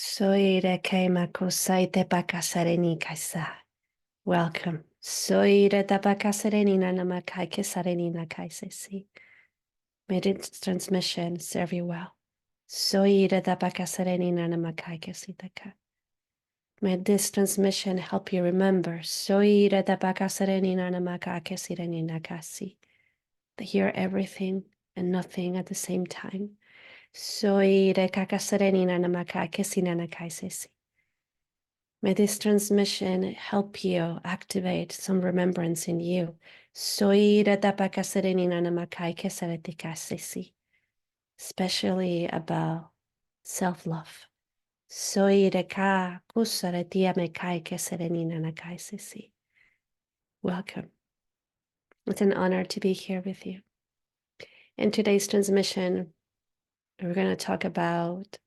Soy Rekaimakosai Pakasareni Kaisa. Welcome. Soy Retapakasareni Nanamakai Kesareni Nakaisesi. May this transmission serve you well. Soy Retapakasareni Nanamakai Kesitaka. May this transmission help you remember. Soy Retapakasareni Nanamakai Kesireni Nakasi. To hear everything and nothing at the same time. Soy Rekakasareni Nanamakai Kesinanakaisesi. May this transmission help you activate some remembrance in you. Especially about self-love. Welcome. It's an honor to be here with you. In today's transmission, we're going to talk about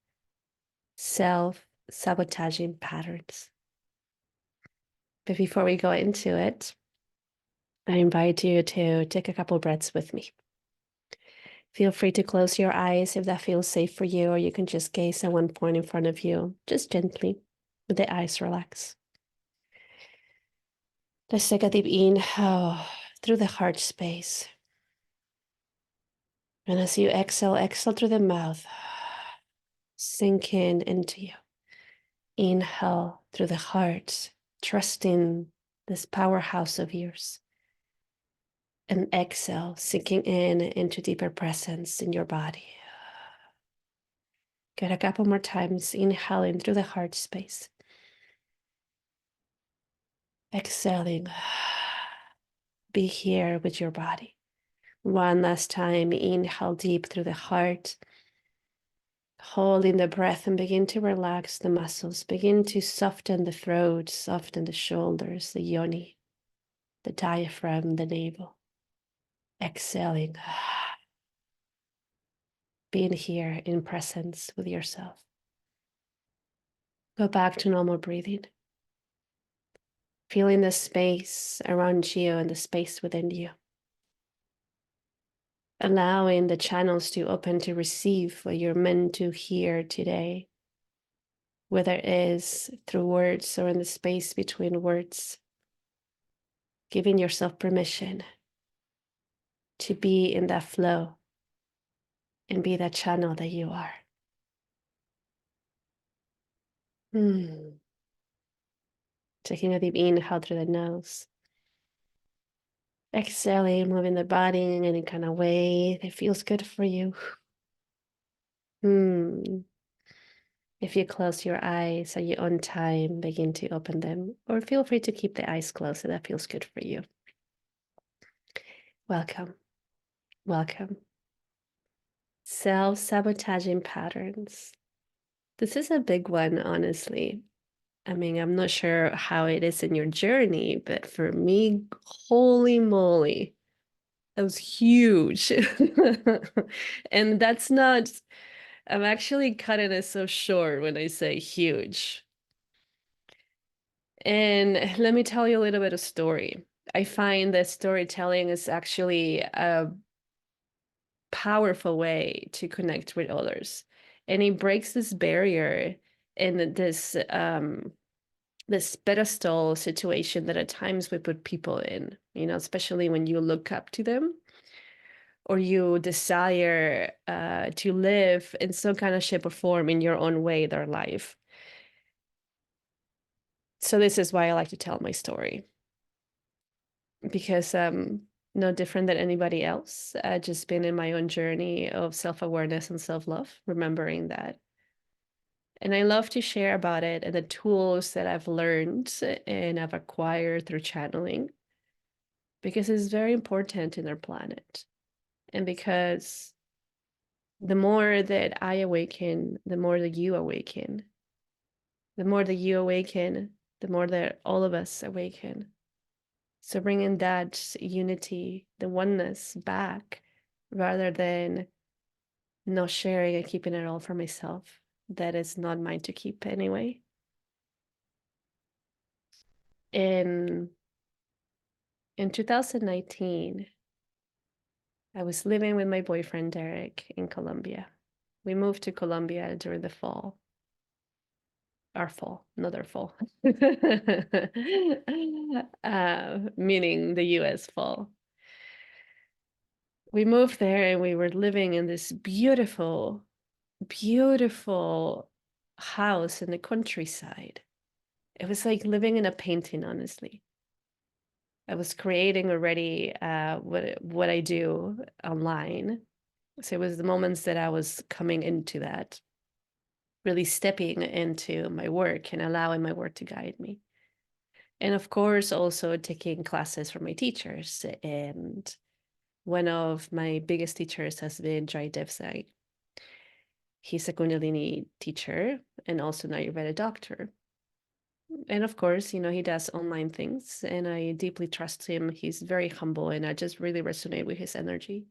self-sabotaging patterns. But before we go into it, I invite you to take a couple breaths with me. Feel free to close your eyes if that feels safe for you, or you can just gaze at one point in front of you, just gently, with the eyes relaxed. Let's take a deep inhale through the heart space. And as you exhale, exhale through the mouth, sinking into you. Inhale through the heart, trusting this powerhouse of yours. And exhale, sinking in into deeper presence in your body. Good, a couple more times, inhaling through the heart space. Exhaling, be here with your body. One last time, inhale deep through the heart. Holding the breath and begin to relax the muscles. Begin to soften the throat, soften the shoulders, the yoni, the diaphragm, the navel. Exhaling, being here in presence with yourself. Go back to normal breathing. Feeling the space around you and the space within you. Allowing the channels to open to receive what you're meant to hear today, whether it is through words or in the space between words. Giving yourself permission to be in that flow and be that channel that you are. Taking a deep inhale through the nose. Exhaling, moving the body in any kind of way that feels good for you. If you close your eyes at your own time, begin to open them, or feel free to keep the eyes closed if that feels good for you. Welcome. Welcome. Self-sabotaging patterns. This is a big one, honestly. I mean, I'm not sure how it is in your journey, but for me, holy moly, that was huge. And that's not, I'm actually cutting it so short when I say huge. And let me tell you a little bit of story. I find that storytelling is actually a powerful way to connect with others. And it breaks this barrier and this pedestal situation that at times we put people in, you know, especially when you look up to them or you desire to live in some kind of shape or form in your own way their life. So this is why I like to tell my story, because no different than anybody else. Just been in my own journey of self-awareness and self-love, remembering that. And I love to share about it and the tools that I've learned and I've acquired through channeling, because it's very important in our planet. And because the more that I awaken, the more that you awaken. The more that you awaken, the more that all of us awaken. So bringing that unity, the oneness back, rather than not sharing and keeping it all for myself. That is not mine to keep anyway. In 2019, I was living with my boyfriend, Derek, in Colombia. We moved to Colombia during the fall. our fall, not our fall. Meaning the US fall. We moved there and we were living in this beautiful, beautiful house in the countryside. It was like living in a painting, honestly. I was creating already what I do online. So it was the moments that I was coming into that, really stepping into my work and allowing my work to guide me. And of course, also taking classes from my teachers. And one of my biggest teachers has been Jai Devsai. He's a Kundalini teacher and also an Ayurveda doctor. And of course, he does online things, and I deeply trust him. He's very humble, and I just really resonate with his energy.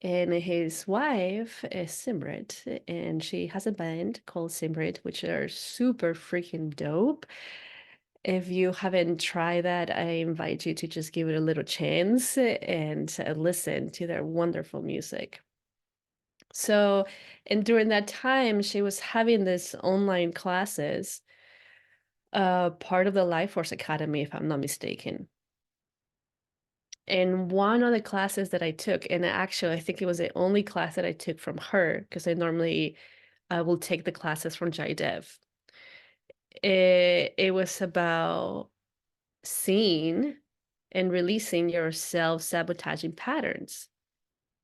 And his wife is Simrit, and she has a band called Simrit, which are super freaking dope. If you haven't tried that, I invite you to just give it a little chance and listen to their wonderful music. So, and during that time, she was having this online classes, part of the Life Force Academy, if I'm not mistaken. And one of the classes that I took, and actually, I think it was the only class that I took from her, because I normally will take the classes from Jai Dev. It was about seeing and releasing your self-sabotaging patterns.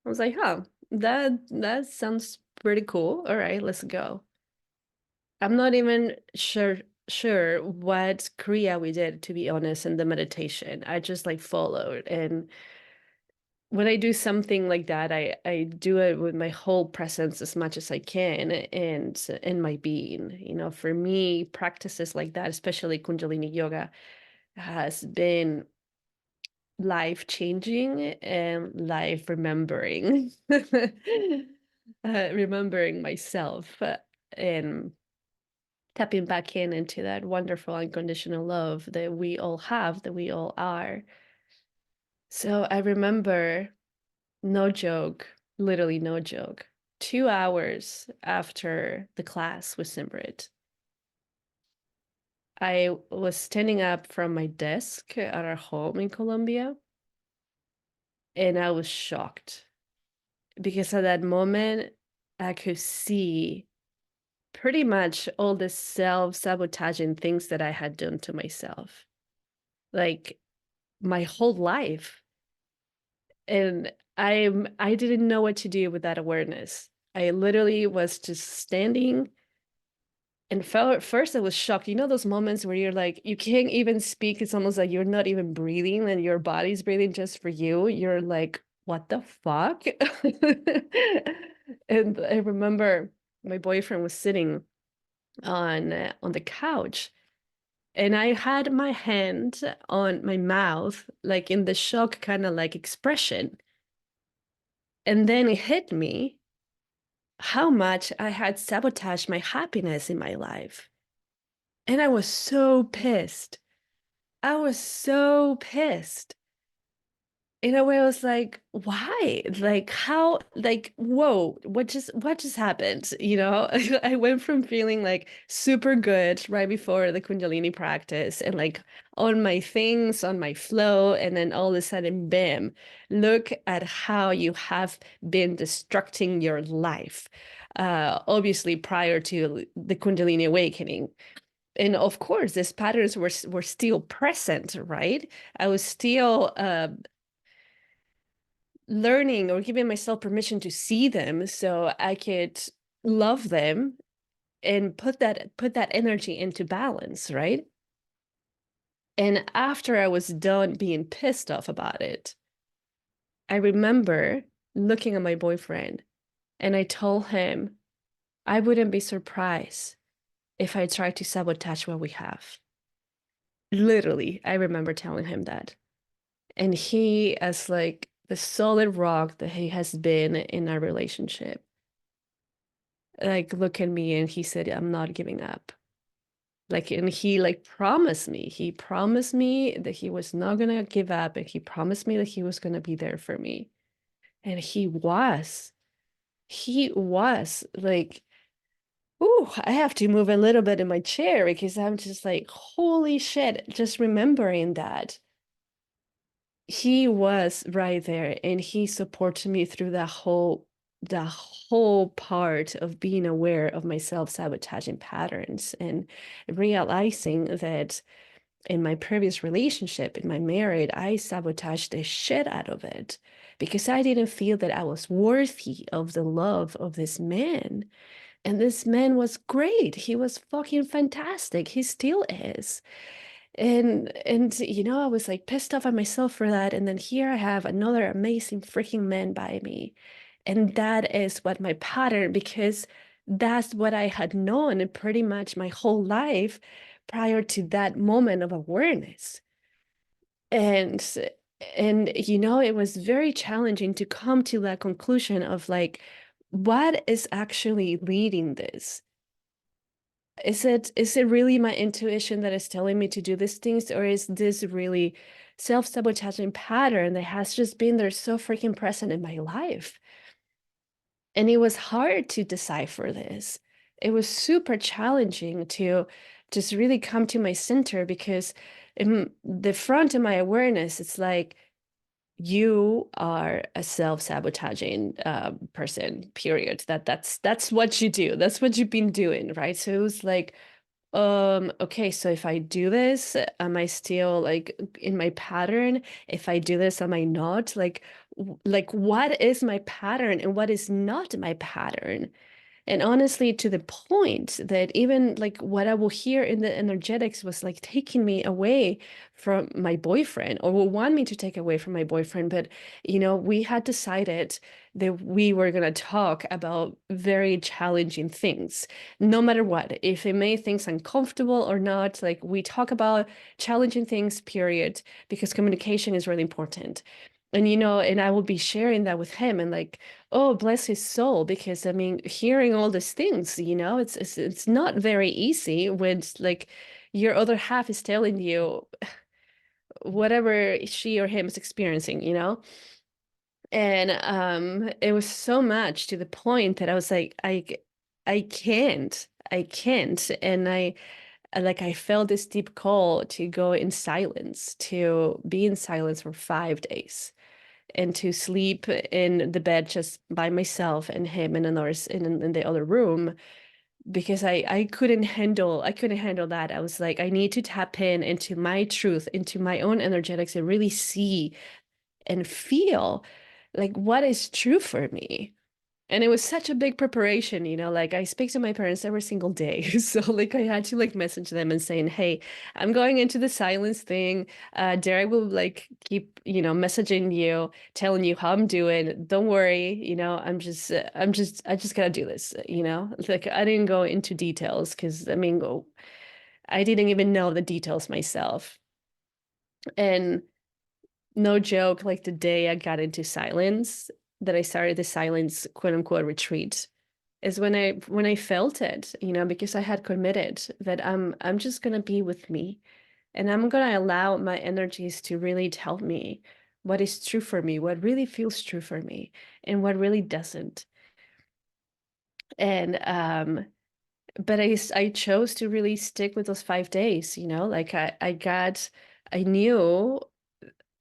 I was like, huh, that sounds pretty cool. All right, let's go. I'm not even sure what Kriya we did, to be honest, in the meditation. I just like followed. And when I do something like that, I do it with my whole presence as much as I can and in my being. For me, practices like that, especially Kundalini yoga, has been life changing and life remembering. Remembering myself, and tapping back into that wonderful unconditional love that we all have, that we all are. So I remember, no joke, literally no joke, 2 hours after the class with Simrit, I was standing up from my desk at our home in Colombia, and I was shocked because at that moment I could see pretty much all the self-sabotaging things that I had done to myself, like my whole life. And I didn't know what to do with that awareness. I literally was just standing and felt at first I was shocked. Those moments where you're like, you can't even speak. It's almost like you're not even breathing and your body's breathing just for you. You're like, what the fuck? And I remember my boyfriend was sitting on the couch, and I had my hand on my mouth, like in the shock kind of like expression. And then it hit me how much I had sabotaged my happiness in my life. And I was so pissed. I was so pissed. In a way, I was like, why? Like, how? Like, whoa, what just happened? I went from feeling like super good right before the Kundalini practice and like on my things, on my flow, and then all of a sudden, bam, look at how you have been destructing your life. Obviously, prior to the Kundalini awakening. And of course, these patterns were still present, right? I was still learning or giving myself permission to see them so I could love them and put that energy into balance, right? And after I was done being pissed off about it, I remember looking at my boyfriend and I told him I wouldn't be surprised if I tried to sabotage what we have. Literally, I remember telling him that. And he, as like the solid rock that he has been in our relationship, like look at me and he said, I'm not giving up. Like, and he like promised me that he was not gonna give up, and he promised me that he was gonna be there for me. And he was like, Ooh, I have to move a little bit in my chair because I'm just like, holy shit, just remembering that he was right there and he supported me through the whole part of being aware of my self-sabotaging patterns and realizing that in my previous relationship, in my marriage, I sabotaged the shit out of it because I didn't feel that I was worthy of the love of this man. And this man was great. He was fucking fantastic. He still is. And I was like pissed off at myself for that. And then here I have another amazing freaking man by me. And that is what my pattern, because that's what I had known pretty much my whole life prior to that moment of awareness. And it was very challenging to come to that conclusion of like, what is actually leading this? Is it really my intuition that is telling me to do these things, or is this really self-sabotaging pattern that has just been there so freaking present in my life? And it was hard to decipher this. It was super challenging to just really come to my center because in the front of my awareness, it's like you are a self-sabotaging person, period. That's what you do. That's what you've been doing, right? So it was like, okay, so if I do this, am I still like in my pattern? If I do this, am I not? Like what is my pattern and what is not my pattern? And honestly, to the point that even like what I will hear in the energetics was like taking me away from my boyfriend, or will want me to take away from my boyfriend. But, we had decided that we were going to talk about very challenging things, no matter what. If it made things uncomfortable or not, like we talk about challenging things, period, because communication is really important. And I will be sharing that with him and like, oh, bless his soul, because I mean, hearing all these things, it's not very easy when like your other half is telling you whatever she or him is experiencing. And it was so much to the point that I was like, I can't. And I felt this deep call to go in silence, to be in silence for 5 days and to sleep in the bed just by myself and him in another in the other room, because I couldn't handle that. I was like, I need to tap in into my truth, into my own energetics, and really see and feel like what is true for me. And it was such a big preparation, like I speak to my parents every single day. So like I had to like message them and saying, hey, I'm going into the silence thing. Derek will like keep, messaging you, telling you how I'm doing. Don't worry, I just gotta do this, Like I didn't go into details because I mean, I didn't even know the details myself. And no joke, like the day I got into silence, that I started the silence quote unquote retreat, is when I felt it, because I had committed that I'm just gonna be with me, and I'm gonna allow my energies to really tell me what is true for me, what really feels true for me, and what really doesn't. And but I chose to really stick with those 5 days, like I knew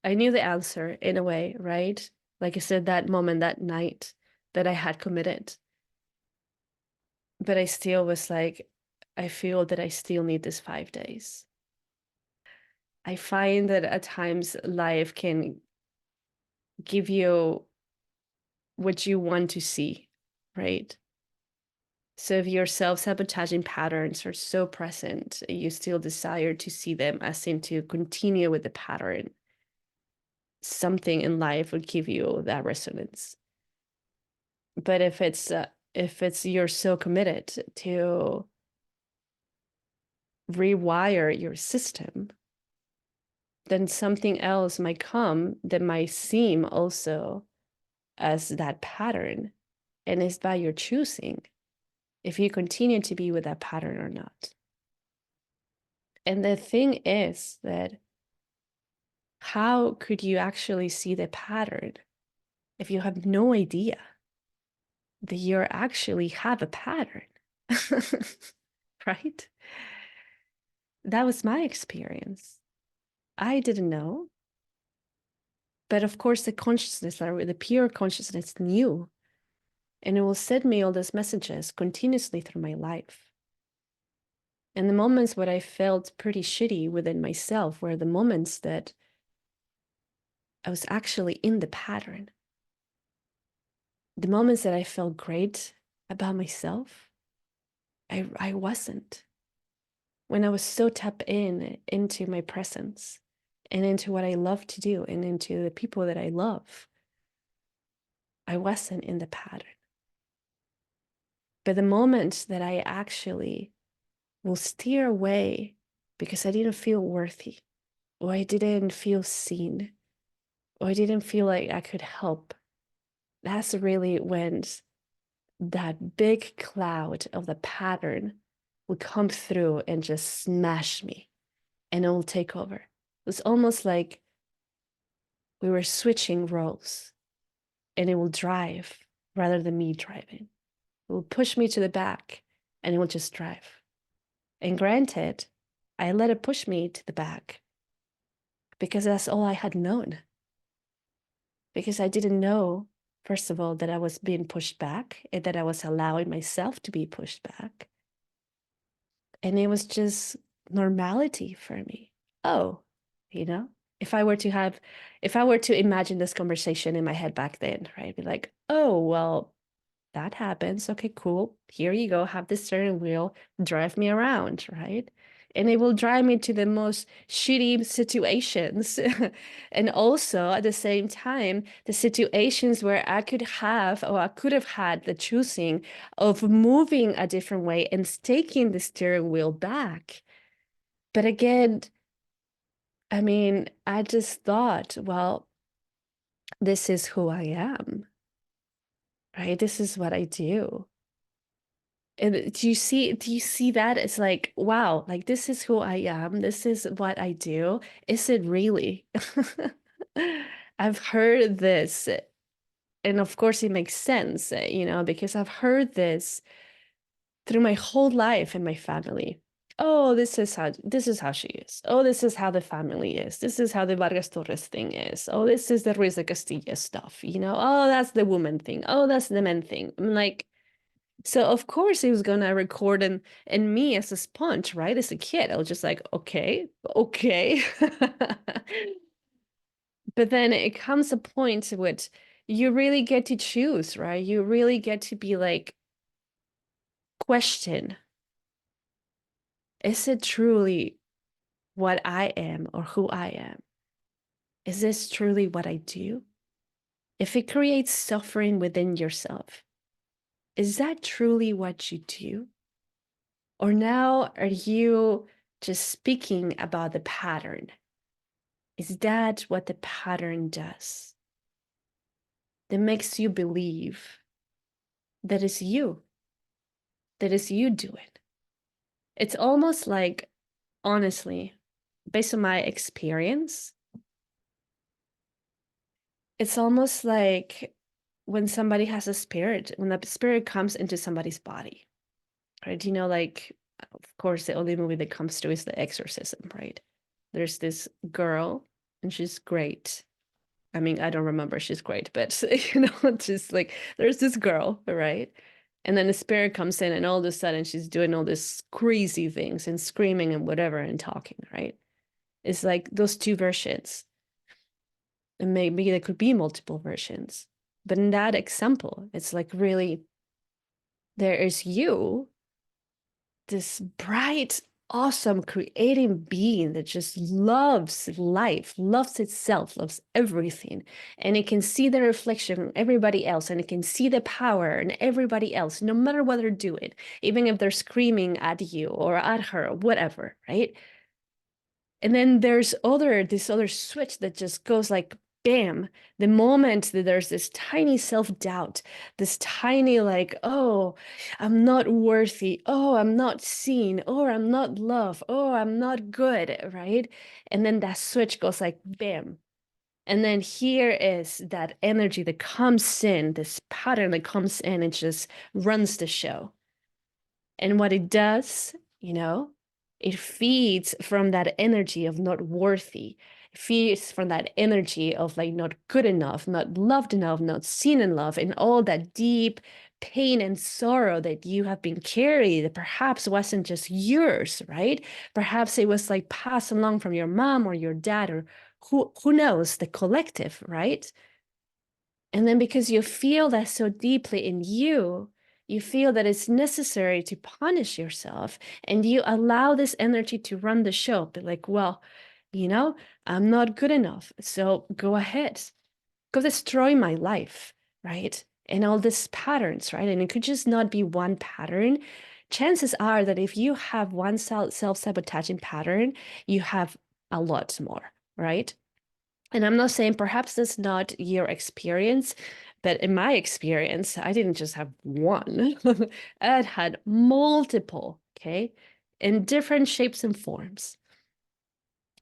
I knew the answer in a way, right? Like I said, that moment, that night that I had committed. But I still was like, I feel that I still need this 5 days. I find that at times life can give you what you want to see, right? So if your self-sabotaging patterns are so present, you still desire to see them as in to continue with the pattern, something in life will give you that resonance. But if it's you're so committed to rewire your system, then something else might come that might seem also as that pattern. And it's by your choosing if you continue to be with that pattern or not. And the thing is that how could you actually see the pattern if you have no idea that you actually have a pattern? Right? That was my experience. I didn't know. But of course, the consciousness, or the pure consciousness, knew. And it will send me all those messages continuously through my life. And the moments where I felt pretty shitty within myself were the moments that I was actually in the pattern. The moments that I felt great about myself, I wasn't. When I was so tapped into my presence and into what I love to do and into the people that I love, I wasn't in the pattern. But the moments that I actually will steer away because I didn't feel worthy, or I didn't feel seen, or I didn't feel like I could help, that's really when that big cloud of the pattern will come through and just smash me, and it will take over. It's almost like we were switching roles, and it will drive rather than me driving. It will push me to the back, and it will just drive. And granted, I let it push me to the back because that's all I had known. Because I didn't know, first of all, that I was being pushed back and that I was allowing myself to be pushed back. And it was just normality for me. Oh, you know, if I were to imagine this conversation in my head back then, right? Be like, oh, well, that happens. Okay, cool. Here you go. Have this steering wheel, drive me around, right? And it will drive me to the most shitty situations. And also at the same time, the situations where I could have, or I could have had the choosing of moving a different way and taking the steering wheel back. But again, I mean, I just thought, well, this is who I am, right? This is what I do. And do you see that? It's like, wow, like this is who I am. This is what I do. Is it really? I've heard this, and of course it makes sense, because I've heard this through my whole life in my family. Oh, this is how she is. Oh, this is how the family is. This is how the Vargas Torres thing is. Oh, this is the Ruiz de Castilla stuff, Oh, that's the woman thing. Oh, that's the men thing. I'm like, so of course he was gonna record and me as a sponge, right? As a kid, I was just like, okay, okay. But then it comes a point to which you really get to choose, right? You really get to be like, question, is it truly what I am or who I am? Is this truly what I do? If it creates suffering within yourself, is that truly what you do? Or now are you just speaking about the pattern? Is that what the pattern does? That makes you believe that it's you, that it's you do it. It's almost like, honestly, based on my experience, it's almost like when somebody has a spirit, when the spirit comes into somebody's body, right? Like, of course, the only movie that comes to is The Exorcism, right? There's this girl, and she's great. I mean, I don't remember she's great, but just like there's this girl, right? And then the spirit comes in, and all of a sudden she's doing all these crazy things and screaming and whatever and talking, right? It's like those two versions. And maybe there could be multiple versions. But in that example, it's like really there is you, this bright, awesome, creating being that just loves life, loves itself, loves everything. And it can see the reflection in everybody else, and it can see the power in everybody else, no matter what they're doing, even if they're screaming at you or at her or whatever, right? And then there's this other switch that just goes like bam, the moment that there's this tiny self-doubt, this tiny like, oh, I'm not worthy, oh, I'm not seen, or I'm not loved, oh, I'm not good, right? And then that switch goes like bam. And then here is that energy that comes in, this pattern that comes in and just runs the show. And what it does, you know, it feeds from that energy of not worthy. It feeds from that energy of like not good enough, not loved enough, not seen in love, and all that deep pain and sorrow that you have been carried that perhaps wasn't just yours, right? Perhaps it was like passed along from your mom or your dad or who knows, the collective, right? And then because you feel that so deeply in you feel that it's necessary to punish yourself and you allow this energy to run the show. Be like, well, you know, I'm not good enough. So go ahead, go destroy my life, right? And all these patterns, right? And it could just not be one pattern. Chances are that if you have one self-sabotaging pattern, you have a lot more, right? And I'm not saying perhaps that's not your experience, but in my experience, I didn't just have one. I had multiple, okay, in different shapes and forms.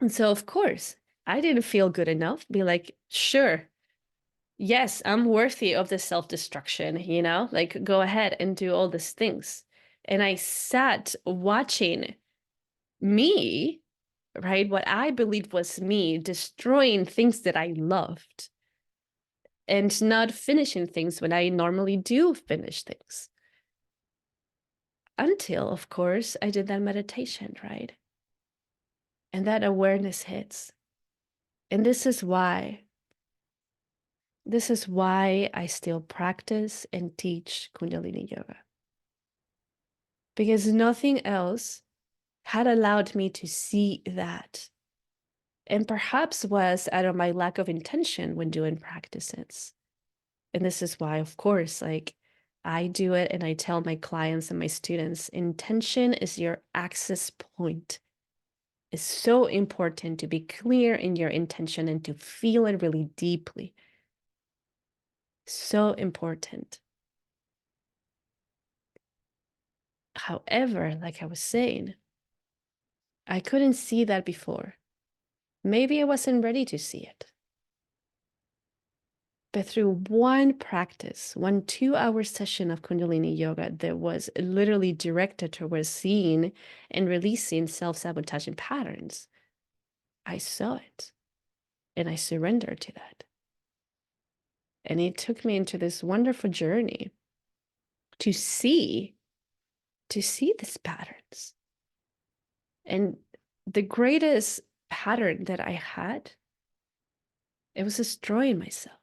And so, of course, I didn't feel good enough. Be like, sure, yes, I'm worthy of this self-destruction, you know, like go ahead and do all these things. And I sat watching me, right, what I believed was me destroying things that I loved and not finishing things when I normally do finish things. Until, of course, I did that meditation, right? And that awareness hits. And this is why I still practice and teach Kundalini Yoga. Because nothing else had allowed me to see that. And perhaps was out of my lack of intention when doing practices. And this is why, of course, like I do it and I tell my clients and my students, intention is your access point. It's so important to be clear in your intention and to feel it really deeply. So important. However, like I was saying, I couldn't see that before. Maybe I wasn't ready to see it. But through one practice, 1 2 hour session of Kundalini yoga that was literally directed towards seeing and releasing self-sabotaging patterns, I saw it and I surrendered to that. And it took me into this wonderful journey to see these patterns. And the greatest pattern that I had, it was destroying myself.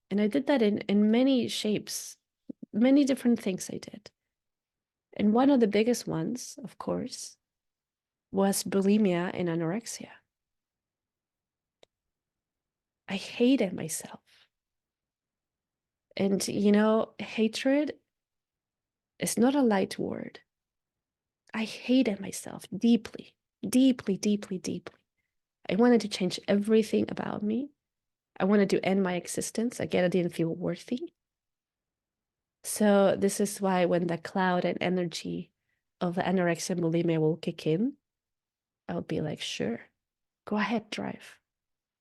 And I did that in many shapes, many different things I did. And one of the biggest ones, of course, was bulimia and anorexia. I hated myself. And, you know, hatred is not a light word. I hated myself deeply, deeply, deeply, deeply. I wanted to change everything about me. I wanted to end my existence. Again, I didn't feel worthy. So this is why when the cloud and energy of the anorexia and bulimia will kick in, I'll be like, sure, go ahead, drive.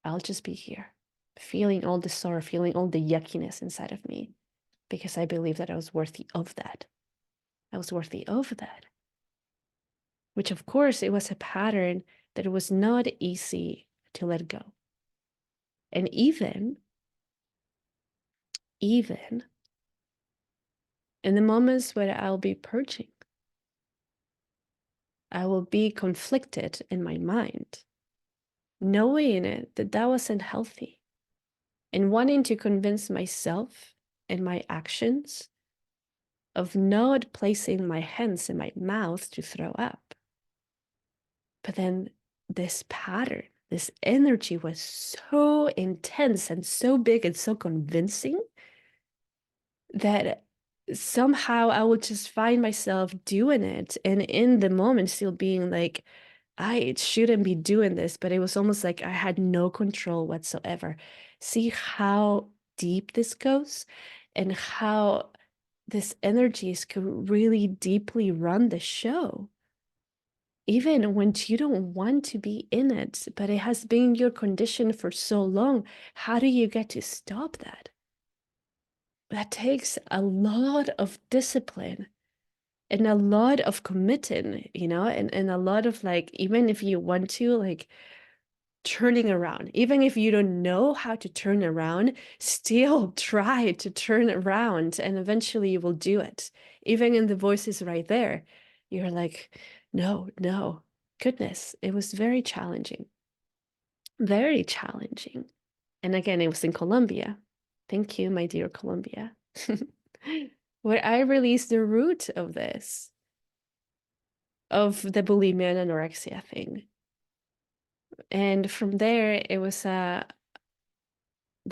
I'll just be here, feeling all the sorrow, feeling all the yuckiness inside of me, because I believe that I was worthy of that. I was worthy of that. Which, of course, it was a pattern that it was not easy to let go. And even in the moments where I'll be purging, I will be conflicted in my mind, knowing it that that wasn't healthy, and wanting to convince myself and my actions of not placing my hands in my mouth to throw up. But then this pattern, this energy was so intense and so big and so convincing that somehow I would just find myself doing it. And in the moment, still being like, I shouldn't be doing this. But it was almost like I had no control whatsoever. See how deep this goes and how this energies could really deeply run the show. Even when you don't want to be in it, but it has been your condition for so long, how do you get to stop that? That takes a lot of discipline and a lot of committing, and a lot of like, even if you want to, like turning around, even if you don't know how to turn around, still try to turn around and eventually you will do it. Even in the voices right there, you're like, no, no. Goodness, it was very challenging. Very challenging. And again, it was in Colombia. Thank you, my dear Colombia. Where I released the root of this, of the bulimia and anorexia thing. And from there, it was the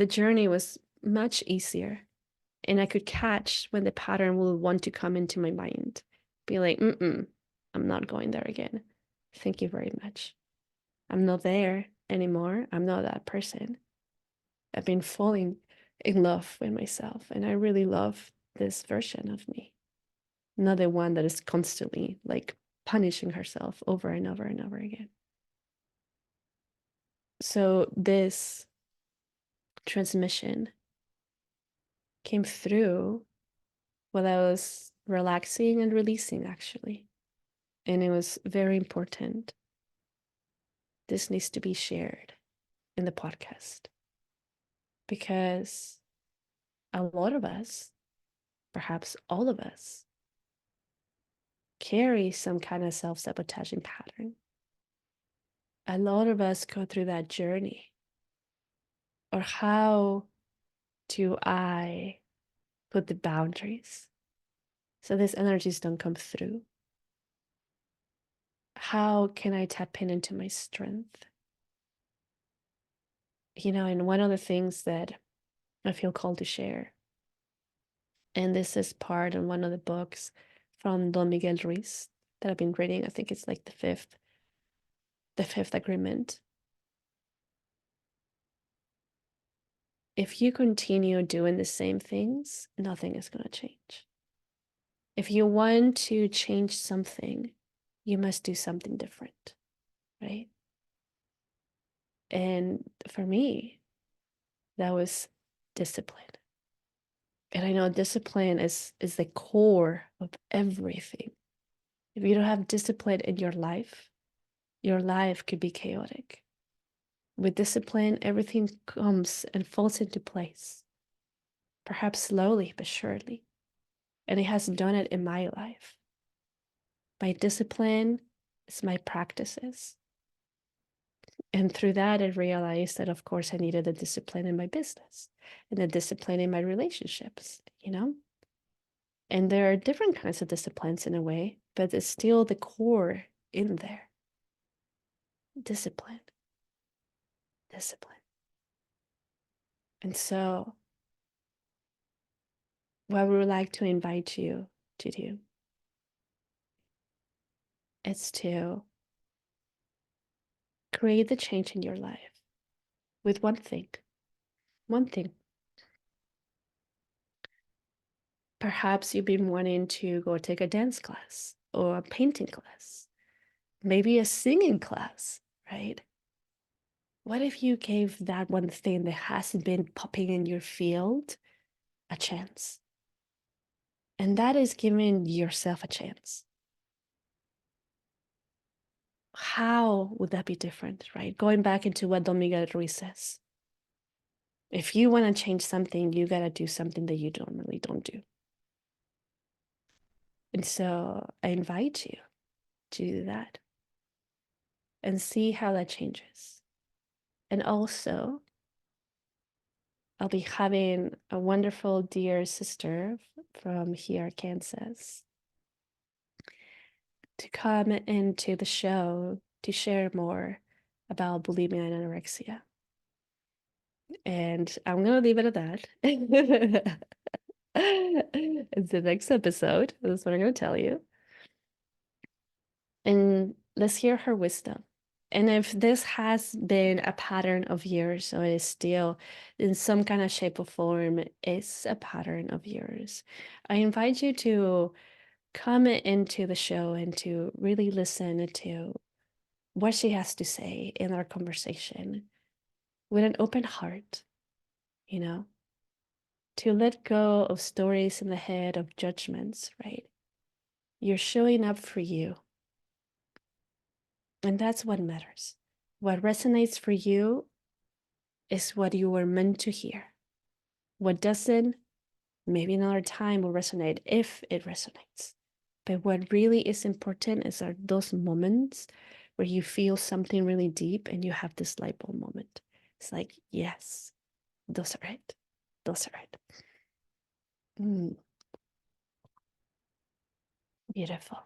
journey was much easier. And I could catch when the pattern will want to come into my mind. Be like, I'm not going there again. Thank you very much. I'm not there anymore. I'm not that person. I've been falling in love with myself, and I really love this version of me. Not the one that is constantly like punishing herself over and over and over again. So this transmission came through while I was relaxing and releasing, actually. And it was very important. This needs to be shared in the podcast because a lot of us, perhaps all of us, carry some kind of self-sabotaging pattern. A lot of us go through that journey. Or how do I put the boundaries so these energies don't come through? How can I tap into my strength? And one of the things that I feel called to share, and this is part in one of the books from Don Miguel Ruiz that I've been reading. I think it's like the fifth agreement. If you continue doing the same things, nothing is going to change. If you want to change something, you must do something different, right? And for me, that was discipline. And I know discipline is the core of everything. If you don't have discipline in your life could be chaotic. With discipline, everything comes and falls into place, perhaps slowly but surely. And it has done it in my life. My discipline is my practices. And through that, I realized that, of course, I needed a discipline in my business and a discipline in my relationships. And there are different kinds of disciplines in a way, but it's still the core in there. Discipline, discipline. And so, what we would like to invite you to do is to create the change in your life with one thing. One thing. Perhaps you've been wanting to go take a dance class or a painting class, maybe a singing class, right? What if you gave that one thing that hasn't been popping in your field a chance? And that is giving yourself a chance. How would that be different, right? Going back into what Don Miguel Ruiz says. If you want to change something, you got to do something that you normally don't do. And so I invite you to do that and see how that changes. And also, I'll be having a wonderful dear sister from here, Kansas, to come into the show to share more about bulimia and anorexia. And I'm going to leave it at that. It's the next episode. That's what I'm going to tell you. And let's hear her wisdom. And if this has been a pattern of yours, or is still in some kind of shape or form, is a pattern of yours, I invite you to come into the show and to really listen to what she has to say in our conversation with an open heart, to let go of stories in the head of judgments, right? You're showing up for you. And that's what matters. What resonates for you is what you were meant to hear. What doesn't, maybe another time will resonate if it resonates. But what really is important are those moments where you feel something really deep and you have this light bulb moment. It's like, yes, those are it. Those are it. Beautiful.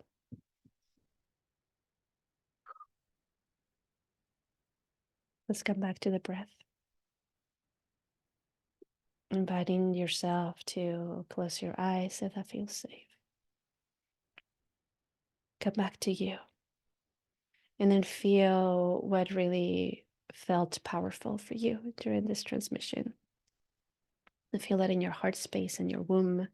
Let's come back to the breath. Inviting yourself to close your eyes if that feels safe. Come back to you. And then feel what really felt powerful for you during this transmission. And feel that in your heart space, in your womb,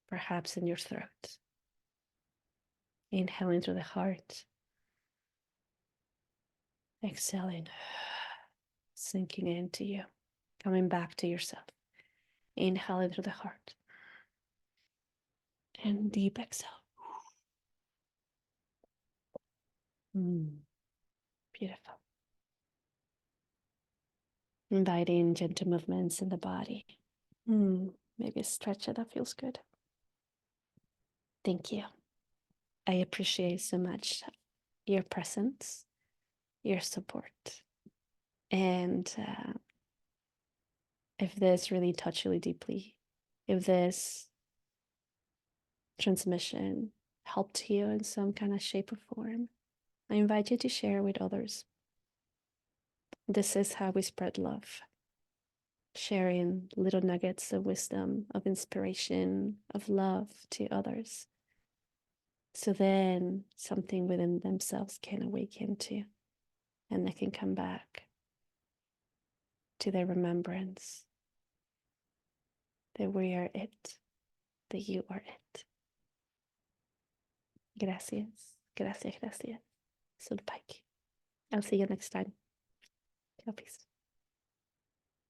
perhaps in your throat. Inhaling through the heart. Exhaling, sinking into you. Coming back to yourself. Inhaling through the heart. And deep exhale. Beautiful. Inviting gentle movements in the body. Maybe a stretch that feels good. Thank you. I appreciate so much your presence, your support. And if this really touched you deeply, if this transmission helped you in some kind of shape or form, I invite you to share with others. This is how we spread love. Sharing little nuggets of wisdom, of inspiration, of love to others. So then something within themselves can awaken too, and they can come back to their remembrance that we are it, that you are it. Gracias, gracias, gracias. Sulpike. I'll see you next time. Ciao, peace.